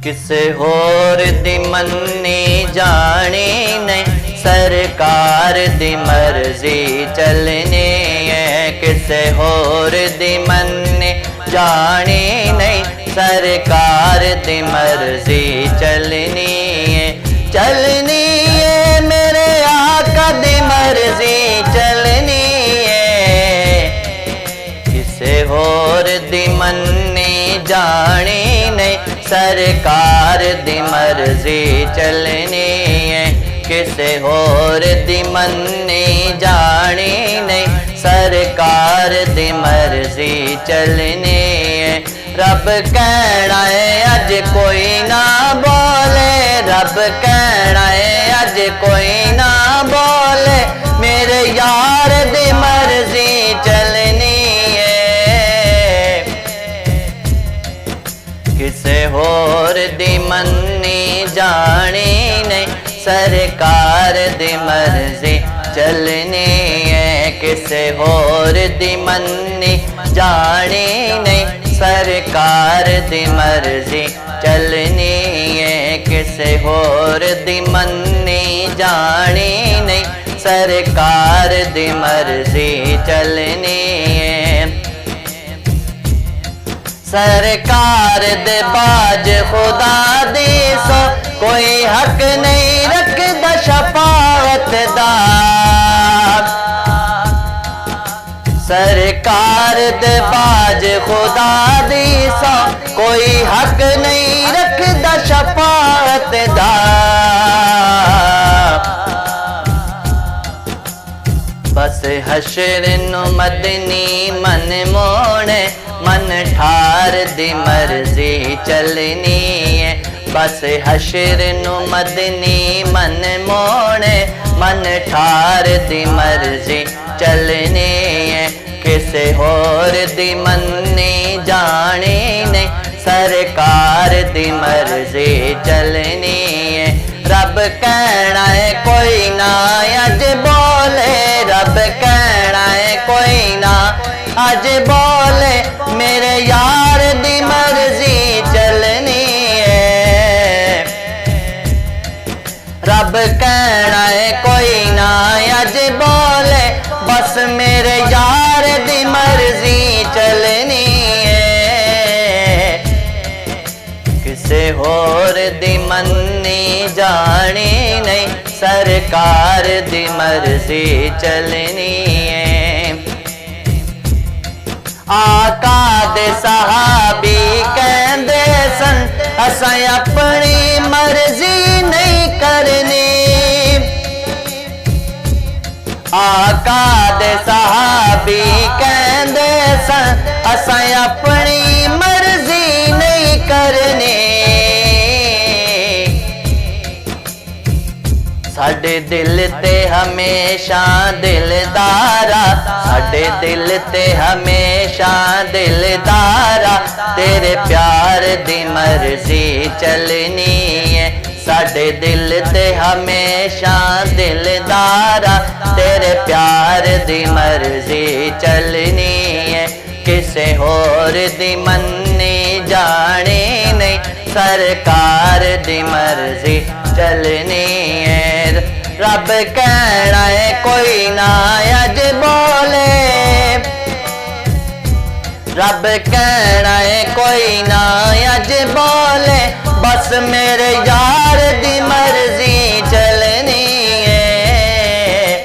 ਕਿਸੇ ਹੋਰ ਦੀ ਮੰਨੀ ਜਾਣੀ ਨਹੀਂ, ਸਰਕਾਰ ਦੀ ਮਰਜ਼ੀ ਚੱਲਣੀ ਹੈ। ਕਿਸੇ ਹੋਰ ਦੀ ਮੰਨੀ ਜਾਣੀ ਨਹੀਂ, ਸਰਕਾਰ ਦੀ ਮਰਜ਼ੀ ਚੱਲਣੀ ਹੈ। ਚੱਲਣੀ ਹੈ ਮੇਰੇ ਆਕਾ ਦੀ ਮਰਜ਼ੀ ਚੱਲਣੀ ਹੈ। ਕਿਸੇ ਹੋਰ ਦੀ ਮੰਨੀ ਜਾਣੀ ਨਹੀਂ, ਸਰਕਾਰ ਦੀ ਮਰਜ਼ੀ ਚੱਲਣੀ ਹੈ। ਕਿਸੇ ਹੋਰ ਦੀ ਮੰਨੀ ਜਾਣੀ ਨਹੀਂ, ਸਰਕਾਰ ਦੀ ਮਰਜ਼ੀ ਚੱਲਣੀ ਹੈ। ਰੱਬ ਕਹਿਣਾ ਹੈ ਅੱਜ ਕੋਈ ਨਾ ਬੋਲੇ, ਰੱਬ ਕਹਿਣਾ ਹੈ ਅੱਜ ਕੋਈ ਨਾ ਬੋਲੇ, ਮੇਰੇ ਯਾਰ ਦੀ ਮਰਜ਼ੀ ਚੱਲਣੀ ਹੈ। ਕਿਸੇ ਹੋਰ ਦੀ ਮੰਨੀ ਜਾਣੀ ਨਹੀਂ, ਸਰਕਾਰ ਦੀ ਮਰਜ਼ੀ ਚੱਲਣੀ ਹੈ। ਕਿਸੇ ਹੋਰ ਦੀ ਮੰਨੀ ਜਾਣੀ ਨਹੀਂ, ਸਰਕਾਰ ਦੀ ਮਰਜ਼ੀ ਚੱਲਣੀ ਹੈ। ਕਿਸੇ ਹੋਰ ਦੀ ਮੰਨੀ ਜਾਣੀ ਨਹੀਂ, ਸਰਕਾਰ ਦੀ ਮਰਜ਼ੀ ਚੱਲਣੀ ਹੈ। ਸਰਕਾਰ ਦੇ ਬਾਜ ਖੁਦਾ ਦੀ ਸੋ, ਕੋਈ ਹੱਕ ਨਹੀਂ ਰੱਖਦਾ ਸ਼ਫਾਅਤ ਦਾ। ਸਰਕਾਰ ਦੇ ਬਾਜ ਖੁਦਾ ਦੀ ਸੋ, ਕੋਈ ਹੱਕ ਨਹੀਂ ਰੱਖਦਾ ਸ਼ਫਾਅਤ ਦਾ। ਬਸ ਹਸ਼ਰ ਨੂੰ ਮਦਨੀ ਮਨ ਮੋਹਣੇ, من ٹھار دی مرضی چلنی ہے۔ بس حشر نو مدنی من مونے، من ٹھار دی مرضی چلنی ہے۔ کسے ہور دی منی جانی نہیں، سرکار دی مرضی چلنی ہے۔ رب کہنا ہے کوئی نہ اج بولے، رب کہنا ہے کوئی نہ اج بولے، میرے یار دی مرضی چلنی ہے۔ رب کہنا ہے کوئی نہ اج بولے، بس میرے یار دی مرضی چلنی ہے۔ کسے ہور دی منی جانی نہیں، سرکار دی مرضی چلنی ہے۔ آقا دے صحابی کہندے سن، اساں اپنی مرضی نہیں کرنی۔ آقا دے صحابی کہندے سن، اساں اپنی مرضی نہیں کرنی۔ ساڈے دل تے ہمیشہ دلدارا، ساڈے دل تے ہمیشہ دلدارا، تیرے پیار دی مرضی چلنی ہے۔ ساڈے دل تے ہمیشہ دلدارا، تیرے پیار دی مرضی چلنی ہے۔ کسے ہور دی منی جانی نہیں، سرکار دی مرضی چلنی ہے۔ رب کہنا ہے کوئی نہ اج بولے، رب کہنا ہے کوئی نہ اج بولے، بس میرے یار دی مرضی چلنی ہے۔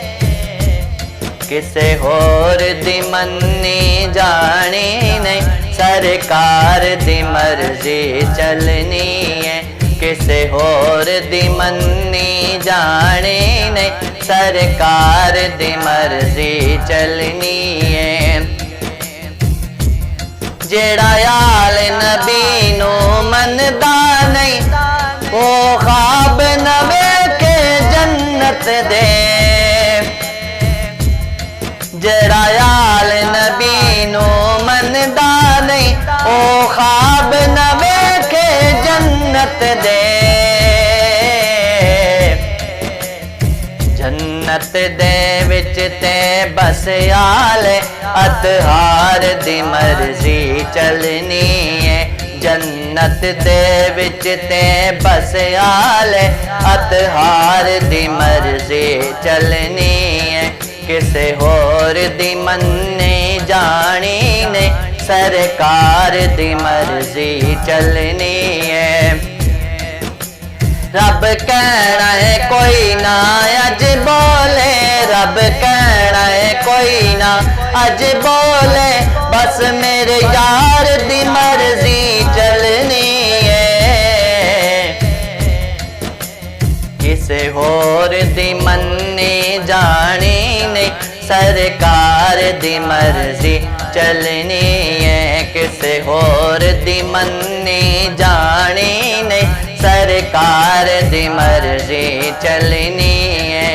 کسے ہور دی منی جانی نہیں، سرکار دی مرضی چلنی ہے۔ کسے ہور دی منی جانی نہیں، سرکار دی مرضی چلنی ہے۔ جیڑا آل نبی نو مندا نہیں، وہ خواب نہ ویکھے جنت دے۔ جیڑا آل نبی نو مندا نہیں، وہ خواب نہ ویکھے جنت دے۔ جنت دے وچ تے بس آل اطہار دی مرضی چلنی ہے۔ جنت जन्नत दे विच ते बस आले अतहार दी मर्जी चलनी है किसे होर दी मन्नी जानी ने सरकार दी मर्जी चलनी है रब कहना है कोई ना अज बोले रब कहना है कोई ना अज बोले बस मेरे यार दी मर्जी चलनी है किसे होर दी मन्नी जानी नहीं सरकार दी मर्जी चलनी है किसे होर दी मन्नी जानी नहीं सरकार दी मर्जी चलनी है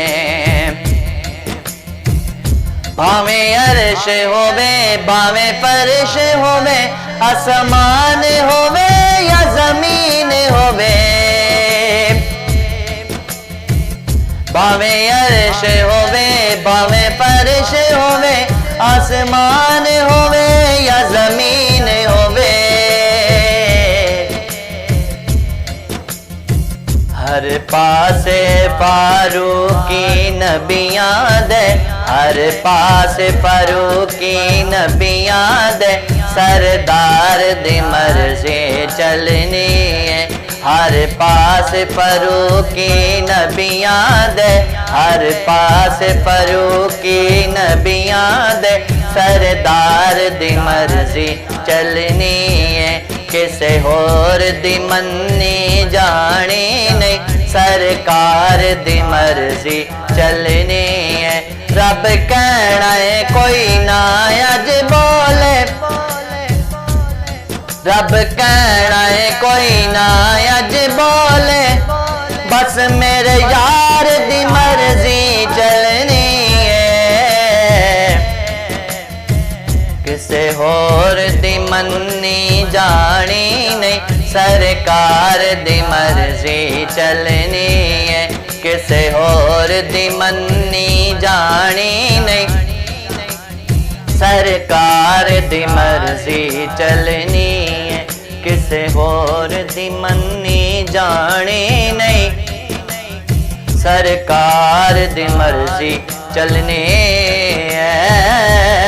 भावें अर्श होवे भावें फर्श होवे आसमान होवे या जमीन होवे भावें अर्श होवे भावें फर्श होवे आसमान होवे या जमीन होवे हर पासे फारूकी नबियां दे हर पासे फारूकी नबियां दे सरदार दी मर्जी चलनी है हर पास फारूकी नबियां दे हर पास फारूकी नबियां दे सरदार दी मर्जी चलनी है किसे होर दी मन्नी जानी नहीं सरकार दी मर्जी चलनी है रब कहना है कोई ना अज बोले रब कहना है कोई ना अज बोले बस मेरे यार दी मर्जी चलनी है किसे होर दी मन्नी जानी नहीं सरकार दी मर्जी चलनी है किसे होर दी मन्नी जानी नहीं सरकार दी मर्जी चलनी है किसे होर दी मन्नी जानी नहीं सरकार दी मर्जी चलनी है।